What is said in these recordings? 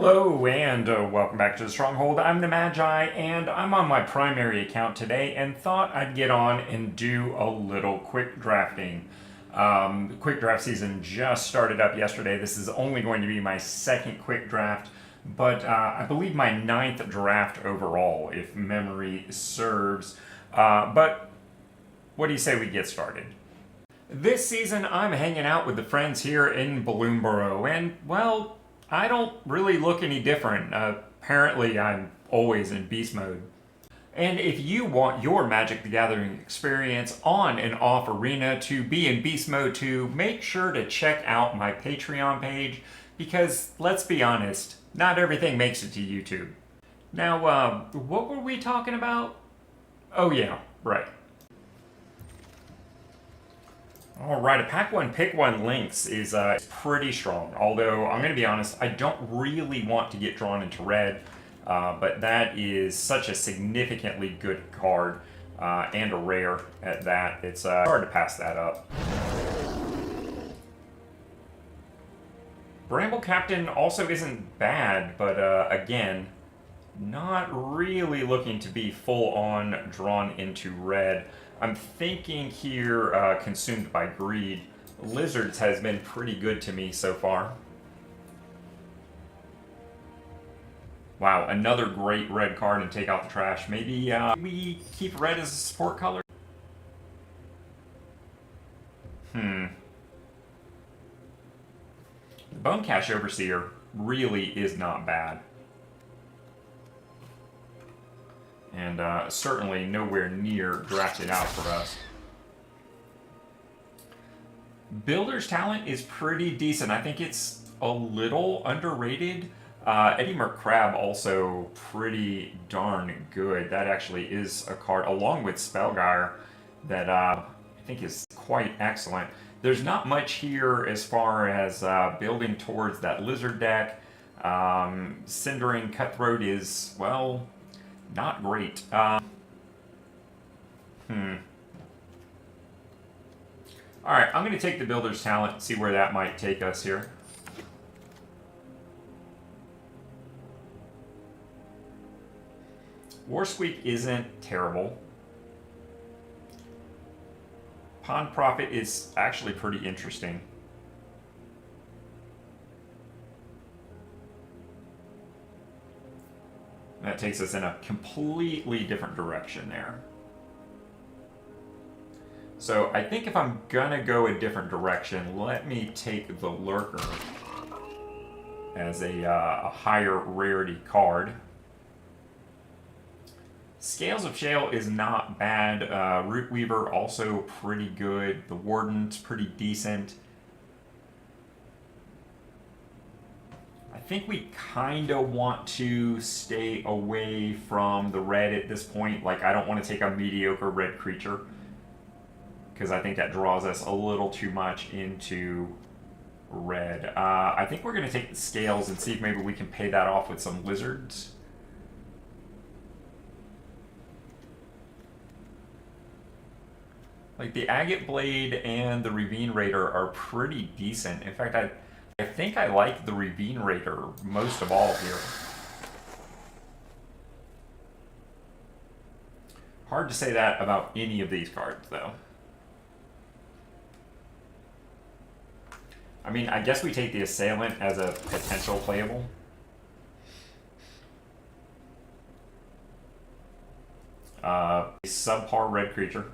Hello and welcome back to the Stronghold. I'm the Magi and I'm on my primary account today and thought I'd get on and do a little quick drafting. Quick draft season just started up yesterday. This is only going to be my second quick draft, but I believe my 9th draft overall, if memory serves. But what do you say we get started? This season I'm hanging out with the friends here in Bloomburrow and, well, I don't really look any different. Apparently, I'm always in beast mode. And if you want your Magic the Gathering experience on and off Arena to be in beast mode too, make sure to check out my Patreon page because, let's be honest, not everything makes it to YouTube. Now, what were we talking about? Oh yeah, right. Alright, a pack one, pick one links is pretty strong. Although, I'm going to be honest, I don't really want to get drawn into red. But that is such a significantly good card, and a rare at that. It's hard to pass that up. Bramble Captain also isn't bad, but again, not really looking to be full on drawn into red. I'm thinking here, Consumed by Greed. Lizards has been pretty good to me so far. Wow, another great red card and take out the trash. Maybe we keep red as a support color? The Bone Cache Overseer really is not bad. And certainly nowhere near drafted out for us. Builder's Talent is pretty decent. I think it's a little underrated. Eddie McCrab also pretty darn good. That actually is a card, along with Spellgyre, that I think is quite excellent. There's not much here as far as building towards that Lizard deck. Cindering Cutthroat is, well, not great. Alright, I'm going to take the Builder's Talent and see where that might take us here. Warsqueak isn't terrible. Pond Prophet is actually pretty interesting. That takes us in a completely different direction there. So I think if I'm gonna go a different direction, let me take the Lurker as a higher rarity card. Scales of Shale is not bad. Rootweaver also pretty good. The Warden's pretty decent. I think we kind of want to stay away from the red at this point. Like, I don't want to take a mediocre red creature because I think that draws us a little too much into red. I think we're going to take the Scales and see if maybe we can pay that off with some Lizards. Like, the Agate Blade and the Ravine Raider are pretty decent. In fact, I think I like the Ravine Raider most of all here. Hard to say that about any of these cards, though. I mean, I guess we take the Assailant as a potential playable. A subpar red creature.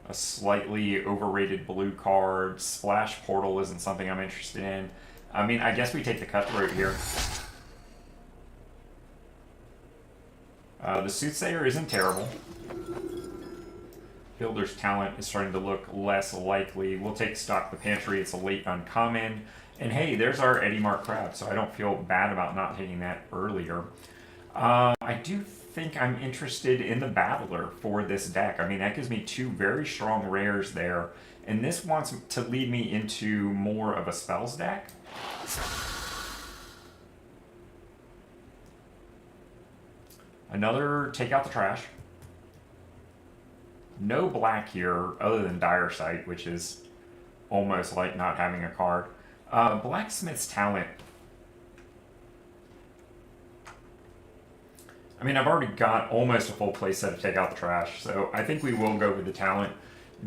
A slightly overrated blue card. Splash Portal isn't something I'm interested in. I mean, I guess we take the Cutthroat here. The Soothsayer isn't terrible. Builder's Talent is starting to look less likely. We'll take Stock the Pantry. It's a late uncommon. And hey, there's our Eddie Mark Crab, so I don't feel bad about not taking that earlier. I do think I'm interested in the Battler for this deck. I mean, that gives me two very strong rares there, and this wants to lead me into more of a spells deck. Another Take Out the Trash. No black here other than Dire Sight, which is almost like not having a card. Blacksmith's Talent I mean, I've already got almost a full play set to take out the trash, so I think we will go with the talent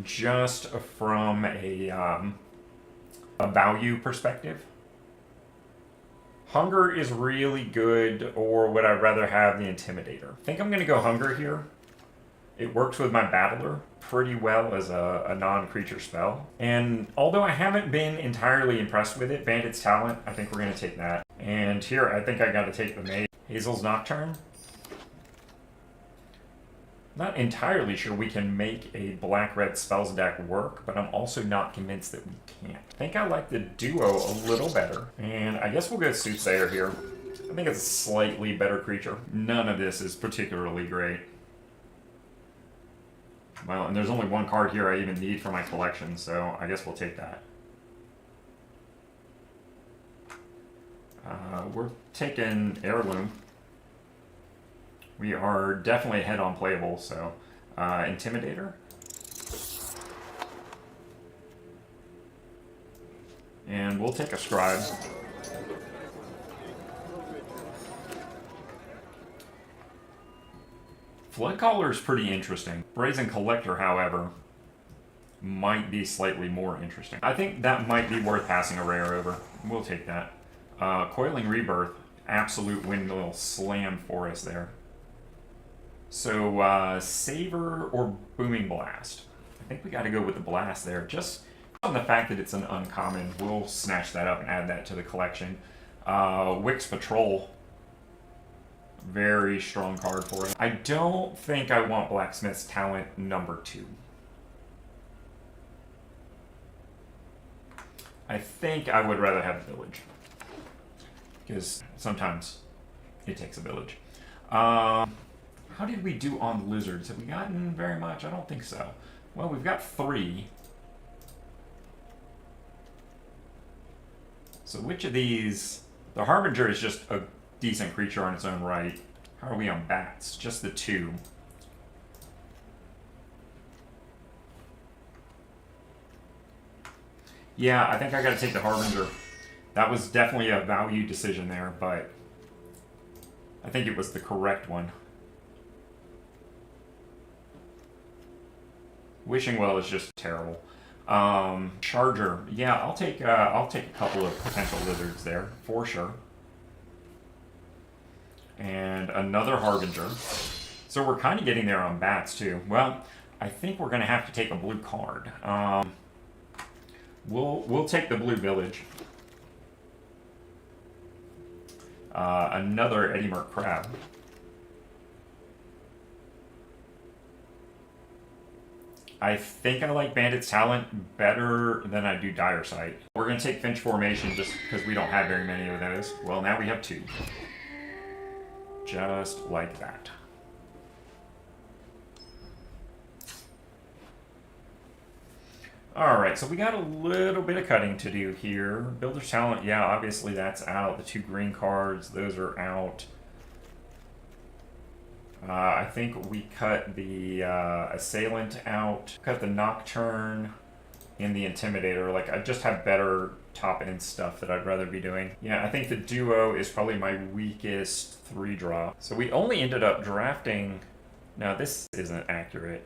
just from a value perspective. Hunger is really good, or would I rather have the Intimidator? I think I'm going to go Hunger here. It works with my Battler pretty well as a non-creature spell. And although I haven't been entirely impressed with it, Bandit's Talent, I think we're going to take that. And here, I think I got to take the Mage. Hazel's Nocturne. Not entirely sure we can make a black-red spells deck work, but I'm also not convinced that we can't. I think I like the duo a little better, and I guess we'll go Soothsayer here. I think it's a slightly better creature. None of this is particularly great. Well, and there's only one card here I even need for my collection, so I guess we'll take that. We're taking Heirloom. We are definitely ahead on playable, so Intimidator. And we'll take a Scribe. Floodcaller is pretty interesting. Brazen Collector, however, might be slightly more interesting. I think that might be worth passing a rare over. We'll take that. Coiling Rebirth, absolute windmill slam for us there. So, Saver or Booming Blast? I think we got to go with the Blast there. Just on the fact that it's an uncommon, we'll snatch that up and add that to the collection. Wix Patrol, very strong card for us. I don't think I want Blacksmith's Talent number 2. I think I would rather have Village, because sometimes it takes a village. How did we do on lizards? Have we gotten very much? I don't think so. Well, we've got 3. So which of these... The Harbinger is just a decent creature on its own right. How are we on bats? Just the 2. Yeah, I think I gotta take the Harbinger. That was definitely a value decision there, but I think it was the correct one. Wishing Well is just terrible. Charger, yeah, I'll take a couple of potential lizards there for sure, and another Harbinger. So we're kind of getting there on bats too. Well, I think we're gonna have to take a blue card. We'll take the blue village. Another Eddie Merc Crab. I think I like Bandit's Talent better than I do Dire Sight. We're going to take Finch Formation just because we don't have very many of those. Well, now we have 2. Just like that. Alright, so we got a little bit of cutting to do here. Builder's Talent, yeah, obviously that's out. The 2 green cards, those are out. I think we cut the Assailant out, cut the Nocturne, and the Intimidator. Like, I just have better top-end stuff that I'd rather be doing. Yeah, I think the Duo is probably my weakest 3-drop. So we only ended up drafting... No, this isn't accurate.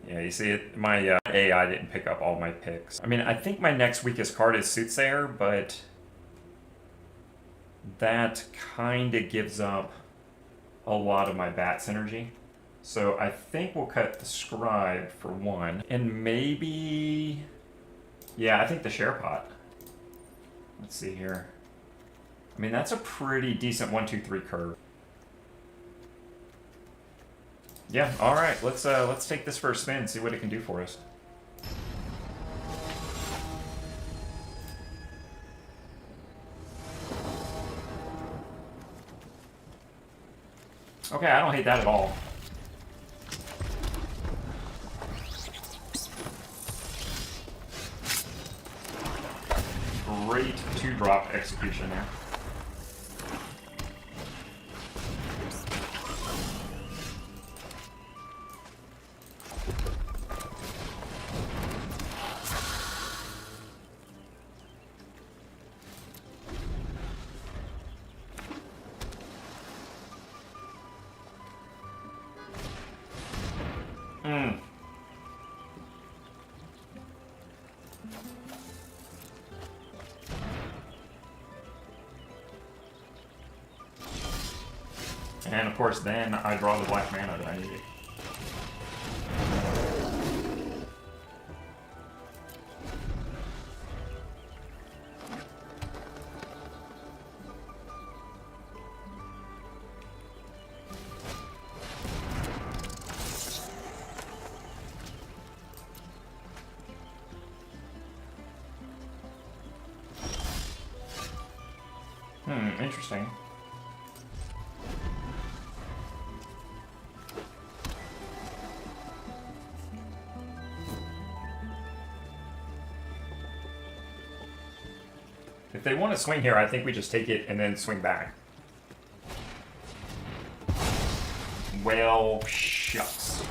Yeah, you see it. My AI didn't pick up all my picks. I mean, I think my next weakest card is Soothsayer, but that kind of gives up a lot of my bat synergy. So I think we'll cut the Scribe for 1. And maybe... Yeah, I think the Sharepot. Let's see here. I mean, that's a pretty decent 1, 2, 3 curve. Yeah, alright, let's take this for a spin, see what it can do for us. Okay, I don't hate that at all. Great 2-drop execution there. And of course, then I draw the black mana that I need. Interesting. If they want to swing here, I think we just take it and then swing back. Well, shucks.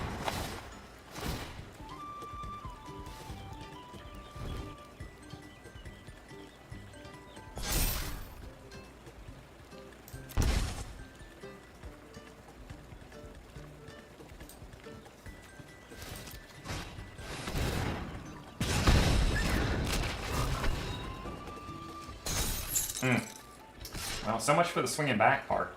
Well, so much for the swinging back part.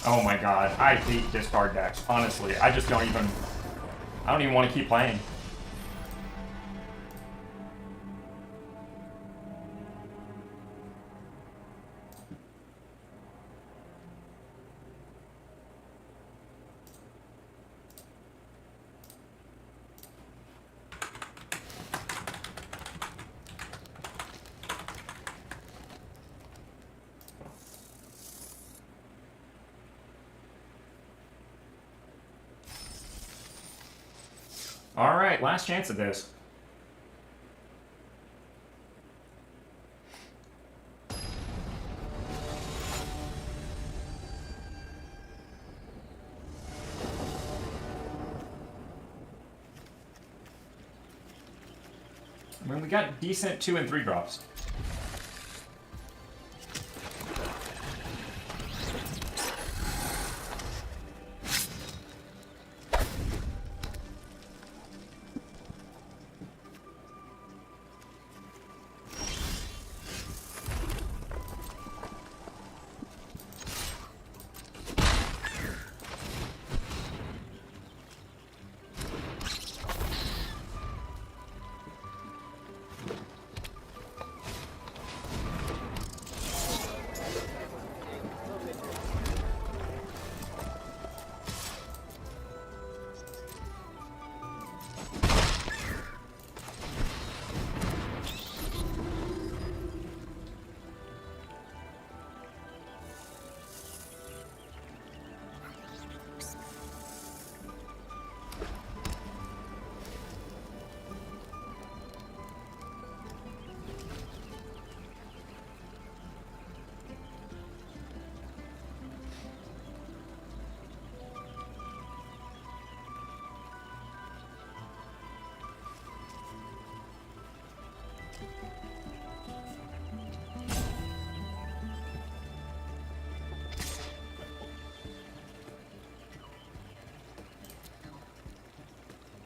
Oh my god, I hate discard decks. Honestly, I don't even want to keep playing. Alright, last chance at this. I mean, we got decent 2 and 3 drops.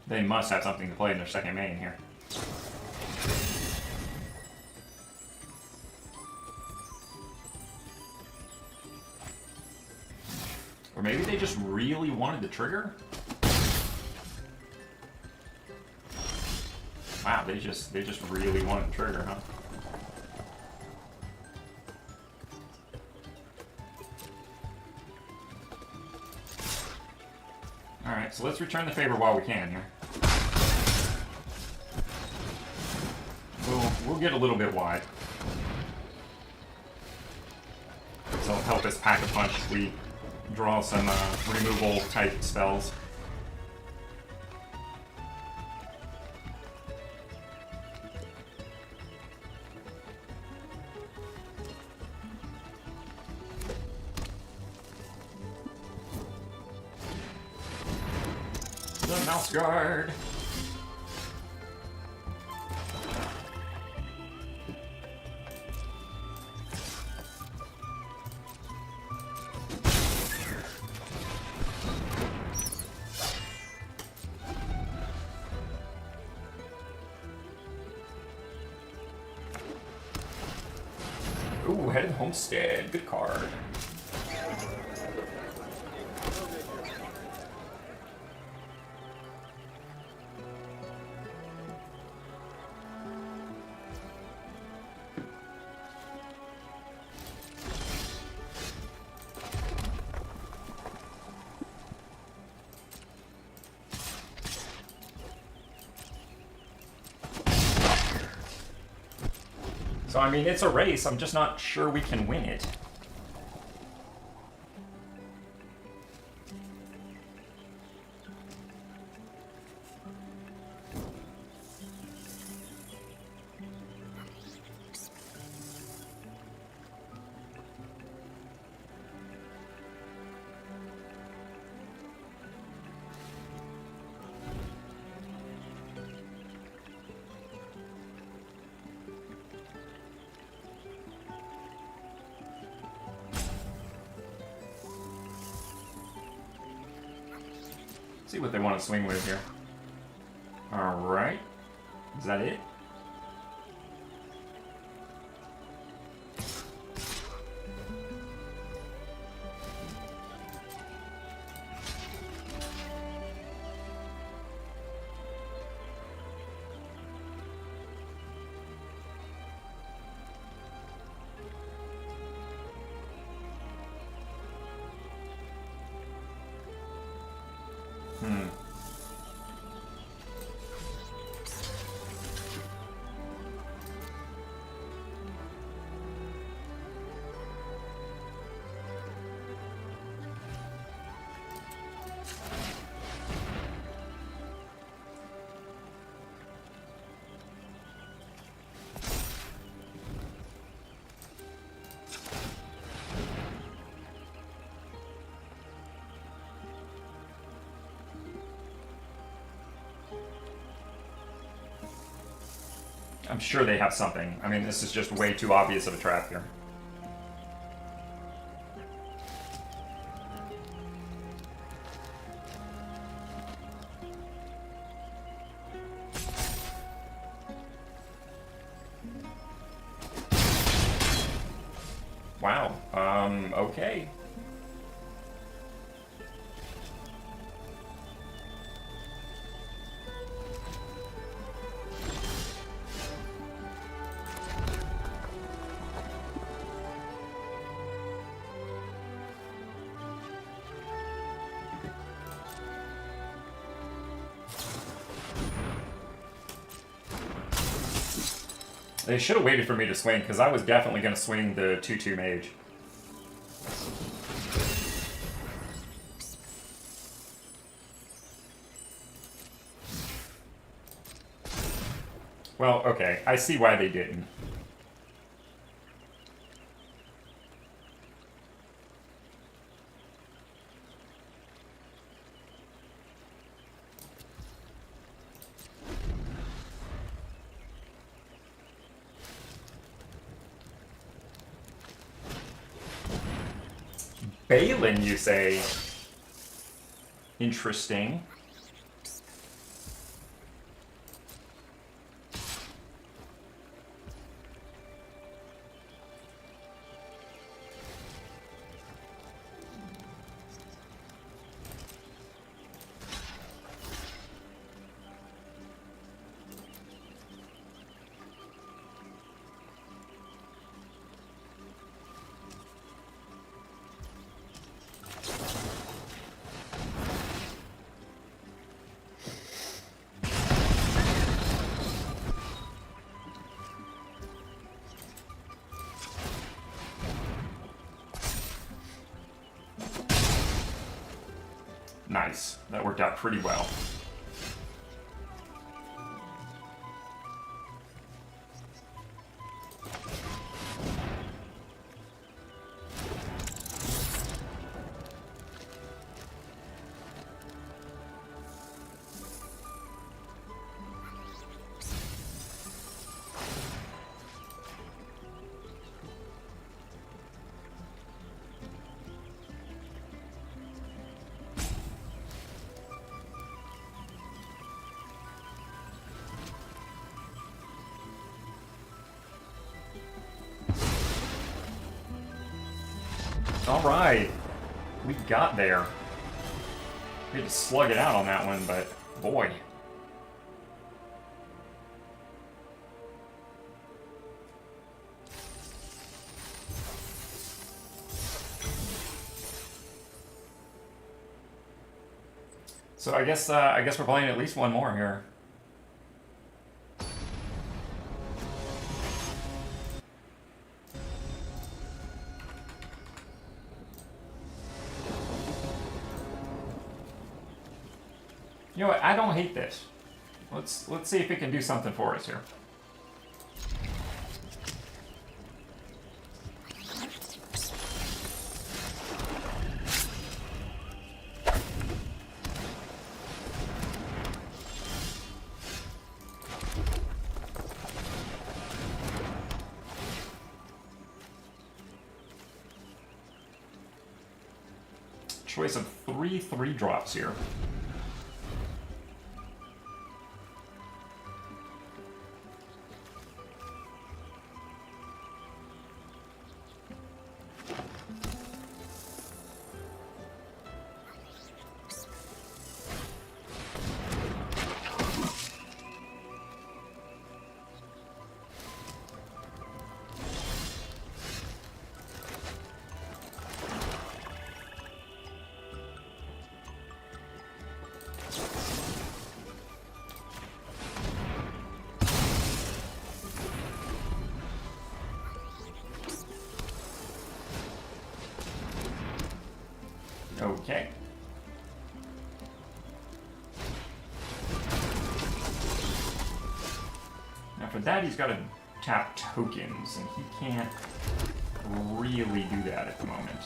They must have something to play in their second main here. Or maybe they just really wanted the trigger? Wow, they just really wanted the trigger, huh? Alright, so let's return the favor while we can here. We'll get a little bit wide. This will help us pack a punch if we draw some removal type spells. the mouse guard. Ooh, Headed Homestead. Good card. So, I mean, it's a race. I'm just not sure we can win it. See what they want to swing with here. Alright. Is that it? I'm sure they have something. I mean, this is just way too obvious of a trap here. Wow. Okay. They should have waited for me to swing, because I was definitely going to swing the 2/2 mage. Well, okay, I see why they didn't. Balin, you say? Interesting. Nice. That worked out pretty well. All right. We got there. We had to slug it out on that one, but boy. So I guess we're playing at least one more here. You know what? I don't hate this. Let's see if it can do something for us here. Choice of 3 drops here. Okay. Now for that, he's got to tap tokens, and he can't really do that at the moment.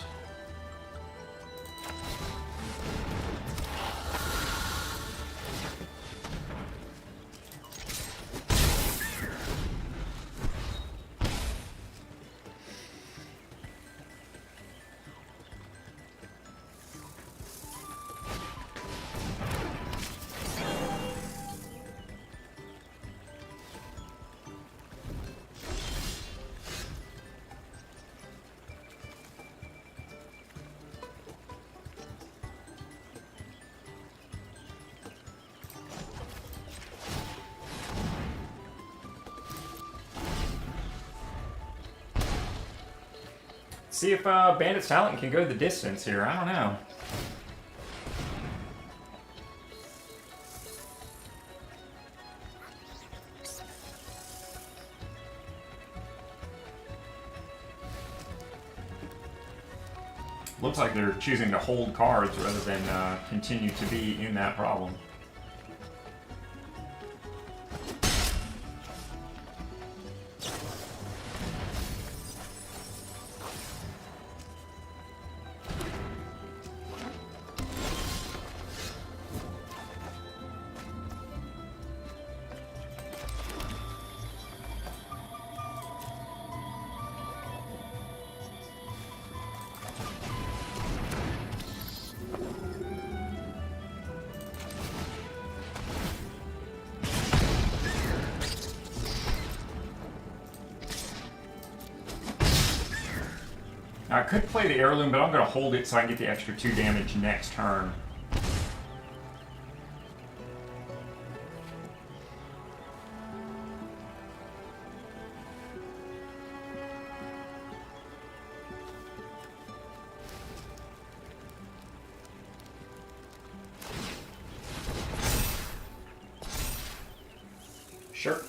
See if Bandit's Talent can go the distance here. I don't know. Looks like they're choosing to hold cards rather than continue to be in that problem. I could play the heirloom, but I'm going to hold it so I can get the extra 2 damage next turn. Sure.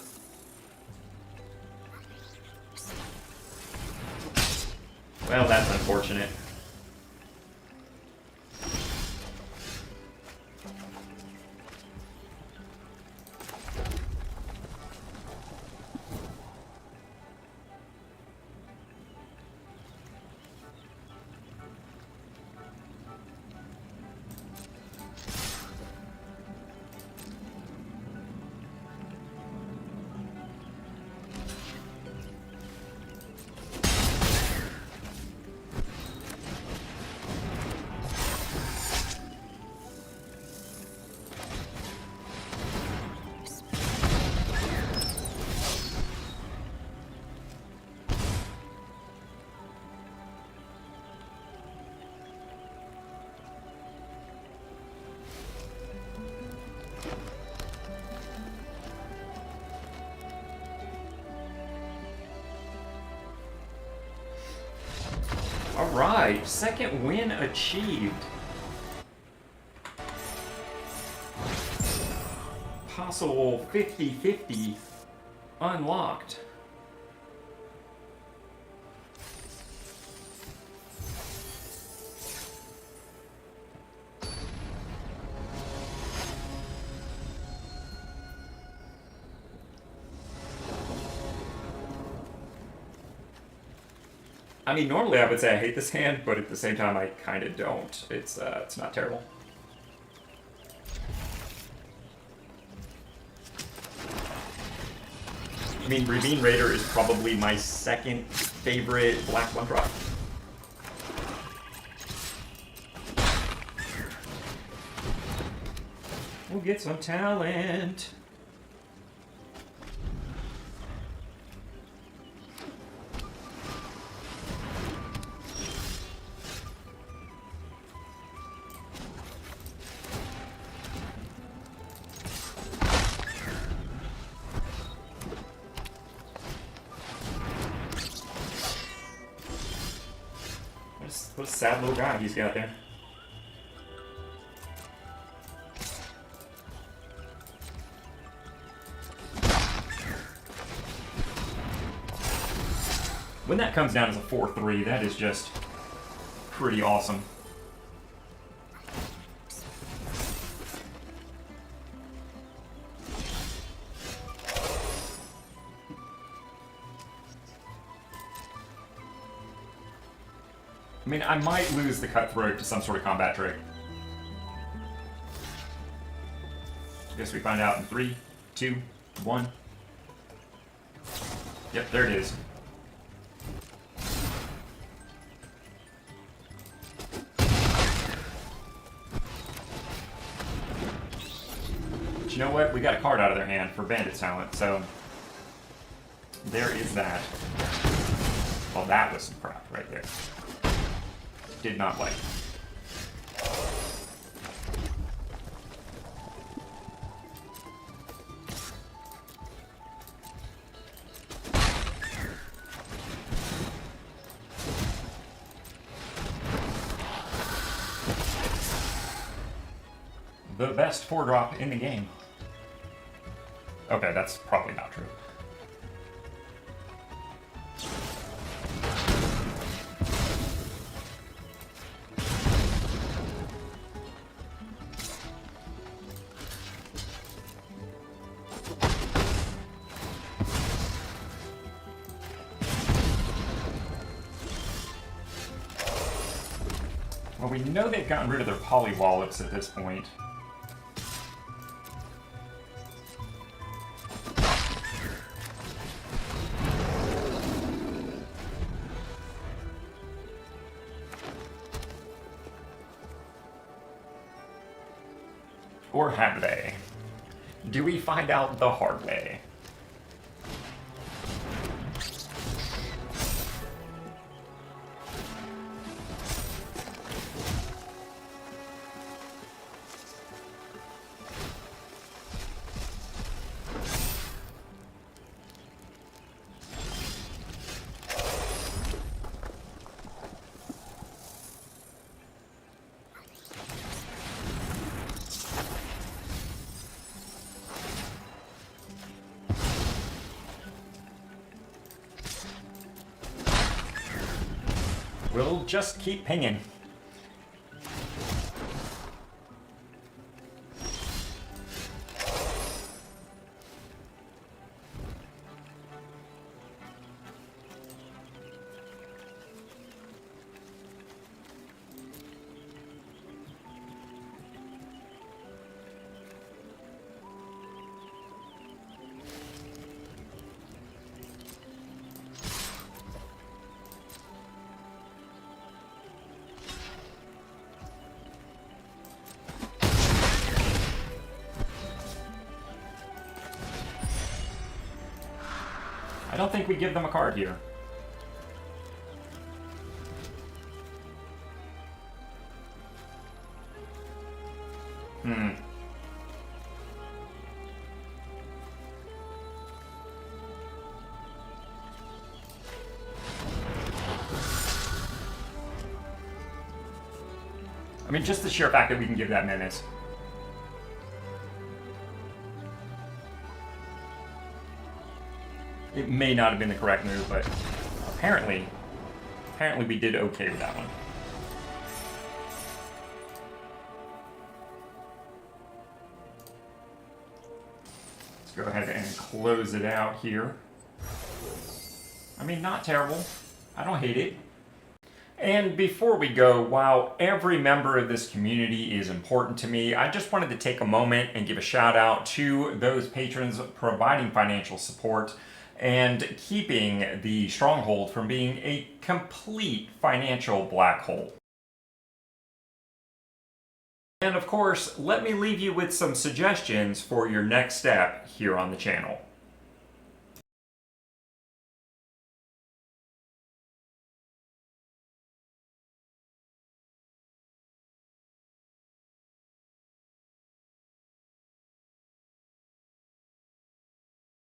Well, that's unfortunate. Alright, second win achieved. Possible 50-50 unlocked. I mean, normally I would say I hate this hand, but at the same time I kind of don't. It's not terrible. I mean, Ravine Raider is probably my second favorite black one drop. We'll get some talent. What a sad little guy he's got there. When that comes down as a 4-3, that is just pretty awesome. I mean, I might lose the Cutthroat to some sort of combat trick. I guess we find out in 3, 2, 1. Yep, there it is. But you know what? We got a card out of their hand for Bandit's Talent, so there is that. Well, that was some crap right there. Did not like. The best 4-drop in the game. Okay, that's probably not true. Well, we know they've gotten rid of their polywallops at this point. Or have they? Do we find out the hard way? We'll just keep pinging. I don't think we give them a card here. mean, just the sheer fact that we can give that menace. It may not have been the correct move, but apparently we did okay with that one. Let's go ahead and close it out here. I mean, not terrible. I don't hate it. And before we go, while every member of this community is important to me, I just wanted to take a moment and give a shout out to those patrons providing financial support and keeping the Stronghold from being a complete financial black hole. And of course, let me leave you with some suggestions for your next step here on the channel.